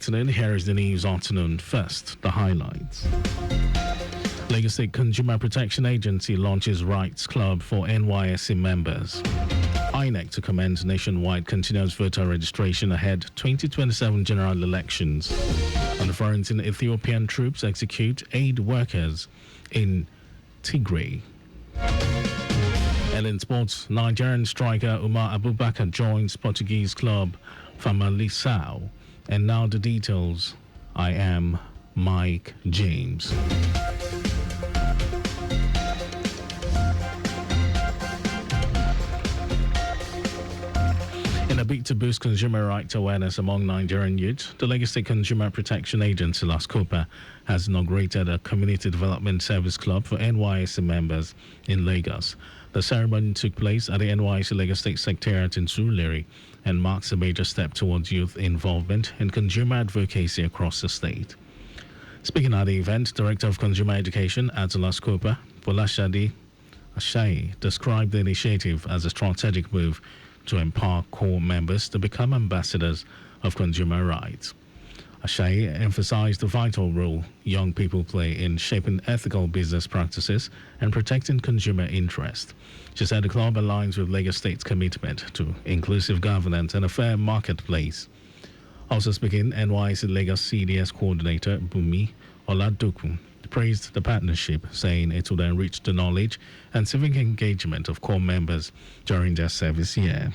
afternoon. Here is the news afternoon. First, the highlights. Lagos State Consumer Protection Agency launches Rights Club for NYSC members. INEC to commence nationwide continuous voter registration ahead 2027 general elections. On the front, Ethiopian troops execute aid workers in Tigray. And in sports, Nigerian striker Umar Abubakar joins Portuguese club Famalicão. And now the details. I am Mike James. In a bid to boost consumer rights awareness among Nigerian youth, the Lagos State Consumer Protection Agency, LASCOPA, has inaugurated a community development service club for NYSC members in Lagos. The ceremony took place at the NYSC Lagos State Secretariat in Surulere and marks a major step towards youth involvement in consumer advocacy across the state. Speaking at the event, Director of Consumer Education at LASCOPA, Folashade Ashayi, described the initiative as a strategic move to empower core members to become ambassadors of consumer rights. Ashayi emphasized the vital role young people play in shaping ethical business practices and protecting consumer interest. She said the club aligns with Lagos State's commitment to inclusive governance and a fair marketplace. Also speaking, NYSC Lagos CDS coordinator Bumi Oladoku praised the partnership, saying it would enrich the knowledge and civic engagement of core members during their service year.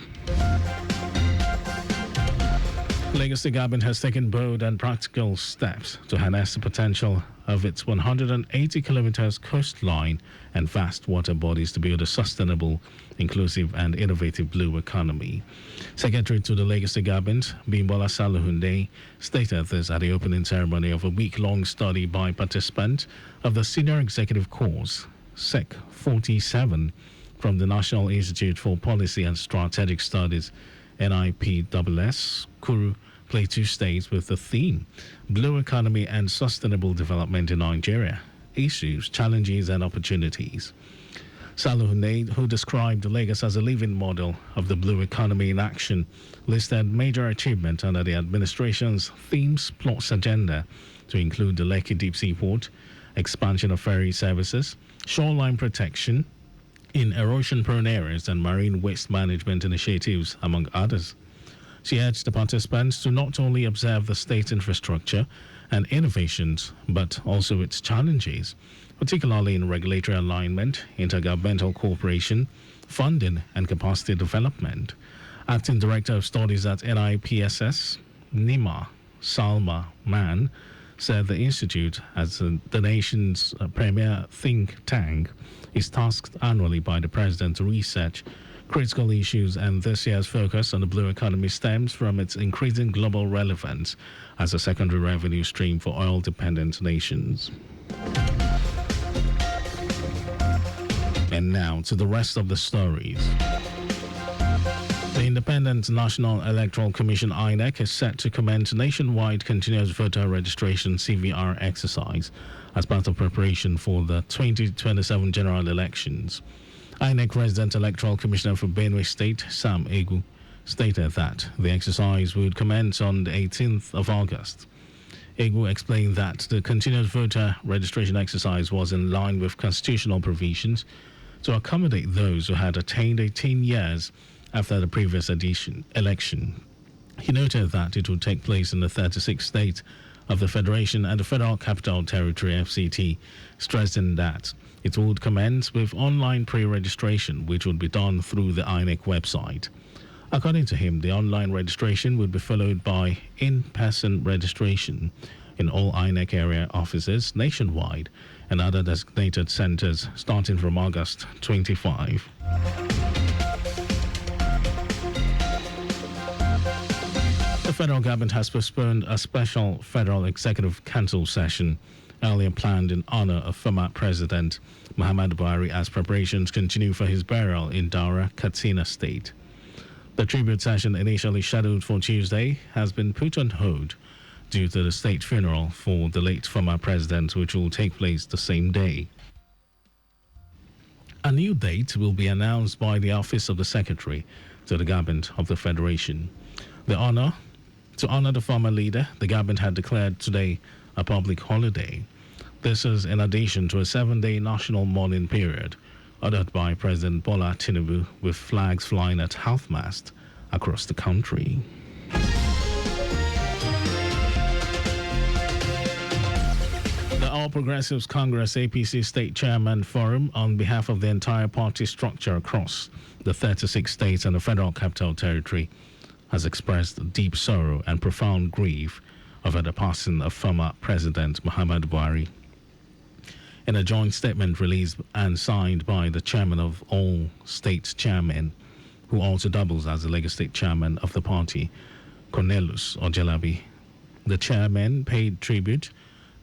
Lagos State Government has taken bold and practical steps to harness the potential of its 180 kilometers coastline and vast water bodies to build a sustainable, inclusive and innovative blue economy. Secretary to the Lagos State Government, Bimbola Saluhunde, stated this at the opening ceremony of a week-long study by participants of the Senior Executive Course, SEC 47, from the National Institute for Policy and Strategic Studies, NIPSS, Kuru Plateau State, with the theme Blue Economy and Sustainable Development in Nigeria, Issues, Challenges and Opportunities. Saluhunde, who described Lagos as a living model of the blue economy in action, listed major achievements under the administration's Themes Plus agenda to include the Lekki Deep Seaport, expansion of ferry services, shoreline protection in erosion-prone areas and marine waste management initiatives, among others. She urged the participants to not only observe the state's infrastructure and innovations, but also its challenges, particularly in regulatory alignment, intergovernmental cooperation, funding, and capacity development. Acting Director of Studies at NIPSS, Nima Salma Man, said the Institute, as the nation's premier think tank, is tasked annually by the President to research critical issues, and this year's focus on the blue economy stems from its increasing global relevance as a secondary revenue stream for oil-dependent nations. And now to the rest of the stories. The Independent National Electoral Commission INEC is set to commence nationwide continuous voter registration CVR exercise as part of preparation for the 2027 general elections. INEC Resident Electoral Commissioner for Benue State, Sam Egu, stated that the exercise would commence on the 18th of August. Egu explained that the continuous voter registration exercise was in line with constitutional provisions to accommodate those who had attained 18 years after the previous election. He noted that it would take place in the 36 states of the Federation and the Federal Capital Territory FCT, stressing that it would commence with online pre-registration, which would be done through the INEC website. According to him, the online registration would be followed by in-person registration in all INEC area offices nationwide and other designated centers starting from August 25. The federal government has postponed a special Federal Executive Council session earlier planned in honor of former President Muhammadu Buhari as preparations continue for his burial in Daura, Katsina State. The tribute session, initially scheduled for Tuesday, has been put on hold due to the state funeral for the late former president, which will take place the same day. A new date will be announced by the Office of the Secretary to the Government of the Federation. The honor To honor the former leader, the government had declared today a public holiday. This is in addition to a 7-day national mourning period ordered by President Bola Tinubu, with flags flying at half-mast across the country. The All Progressives Congress APC State Chairman Forum, on behalf of the entire party structure across the 36 states and the Federal Capital Territory, has expressed deep sorrow and profound grief over the passing of former President Muhammadu Buhari. In a joint statement released and signed by the chairman of all states chairmen, who also doubles as the Lagos State chairman of the party, Cornelius Ojelabi, the chairman paid tribute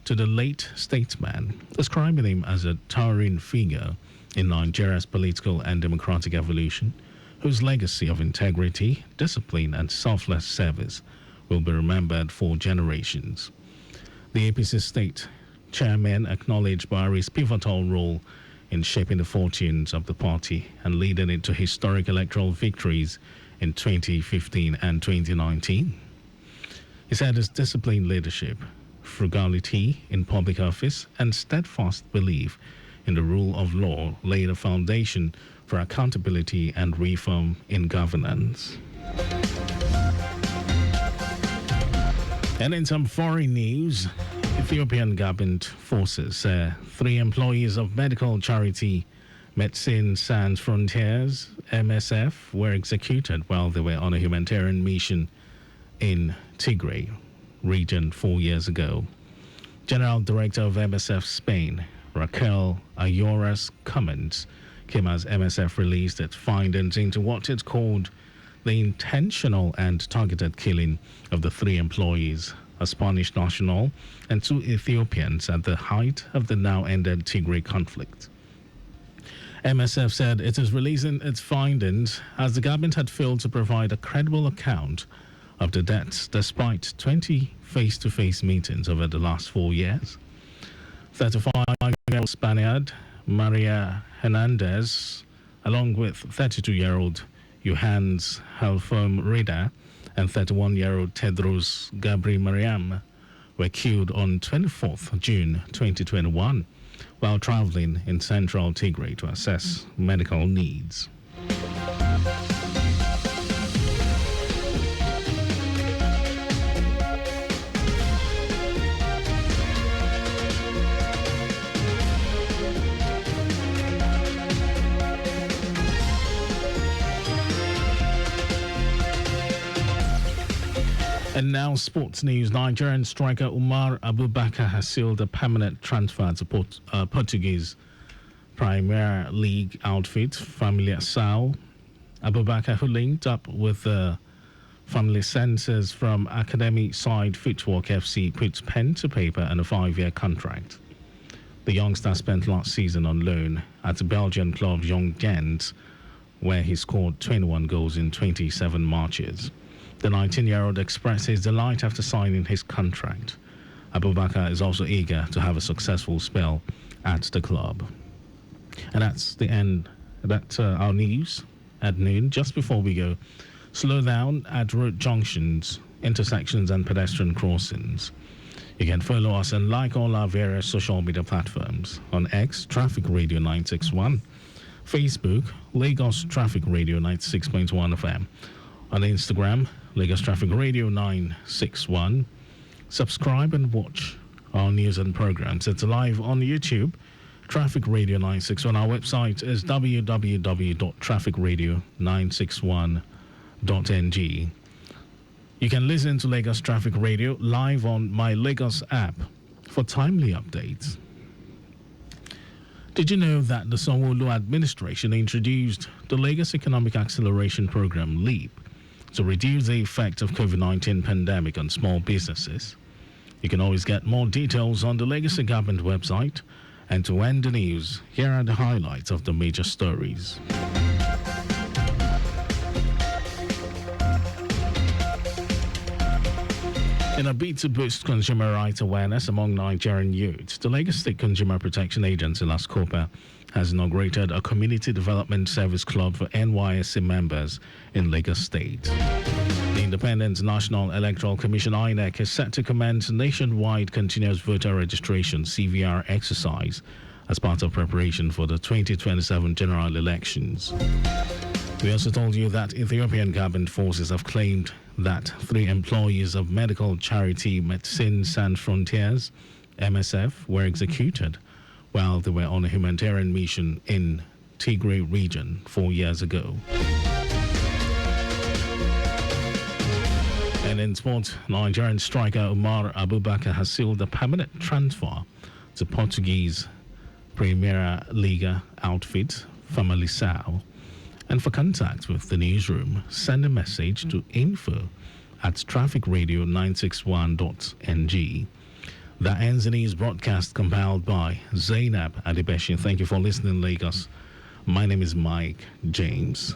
to the late statesman, describing him as a towering figure in Nigeria's political and democratic evolution, whose legacy of integrity, discipline, and selfless service will be remembered for generations. The APC state chairman acknowledged Buhari's pivotal role in shaping the fortunes of the party and leading it to historic electoral victories in 2015 and 2019. He said his disciplined leadership, frugality in public office, and steadfast belief in the rule of law laid a foundation for accountability and reform in governance. And in some foreign news, Ethiopian government forces say 3 employees of medical charity Médecins Sans Frontières, MSF, were executed while they were on a humanitarian mission in Tigray region 4 years ago. General Director of MSF Spain, Raquel Ayora's comments came as MSF released its findings into what it called the intentional and targeted killing of the 3 employees, a Spanish national and 2 Ethiopians, at the height of the now ended Tigray conflict. MSF said it is releasing its findings as the government had failed to provide a credible account of the deaths despite 20 face-to-face meetings over the last 4 years. 35-year-old Spaniard Maria Hernandez, along with 32-year-old Johannes Halfom Rida and 31-year-old Tedros Gabri Mariam, were killed on 24th June 2021 while traveling in central Tigray to assess medical needs. And now sports news. Nigerian striker Umar Abubakar has sealed a permanent transfer to Portuguese Premier League outfit Famalicão. Abubakar, who linked up with the Famaliccenses from academy side Footwork FC, puts pen to paper on a 5-year contract. The youngster spent last season on loan at the Belgian club Young Gens, where he scored 21 goals in 27 matches. The 19-year-old expressed his delight after signing his contract. Abubakar is also eager to have a successful spell at the club. And that's the end. That's our news at noon. Just before we go, slow down at road junctions, intersections, and pedestrian crossings. You can follow us and like all our various social media platforms. On X, Traffic Radio 961. Facebook, Lagos Traffic Radio 96.1 FM. On Instagram, Lagos Traffic Radio 961. Subscribe and watch our news and programs. It's live on YouTube, Traffic Radio 961. Our website is www.trafficradio961.ng. You can listen to Lagos Traffic Radio live on My Lagos app for timely updates. Did you know that the Sanwo-Olu administration introduced the Lagos Economic Acceleration Program, LEAP, to reduce the effect of COVID-19 pandemic on small businesses? You can always get more details on the Legacy Government website. And to end the news, here are the highlights of the major stories. In a bid to boost consumer rights awareness among Nigerian youths, the Lagos State Consumer Protection Agency, LASCOPA, has inaugurated a community development service club for NYSC members in Lagos State. The Independent National Electoral Commission (INEC) is set to commence nationwide continuous voter registration (CVR) exercise as part of preparation for the 2027 general elections. We also told you that Ethiopian government forces have claimed that 3 employees of medical charity Médecins Sans Frontières (MSF) were executed while they were on a humanitarian mission in Tigray region 4 years ago. And in sport, Nigerian striker Umar Abubakar has sealed a permanent transfer to Portuguese Primeira Liga outfit Famalicão. And for contact with the newsroom, send a message to info@trafficradio961.ng. That ends the news broadcast compiled by Zainab Adebeshi. Thank you for listening, Lagos. My name is Mike James.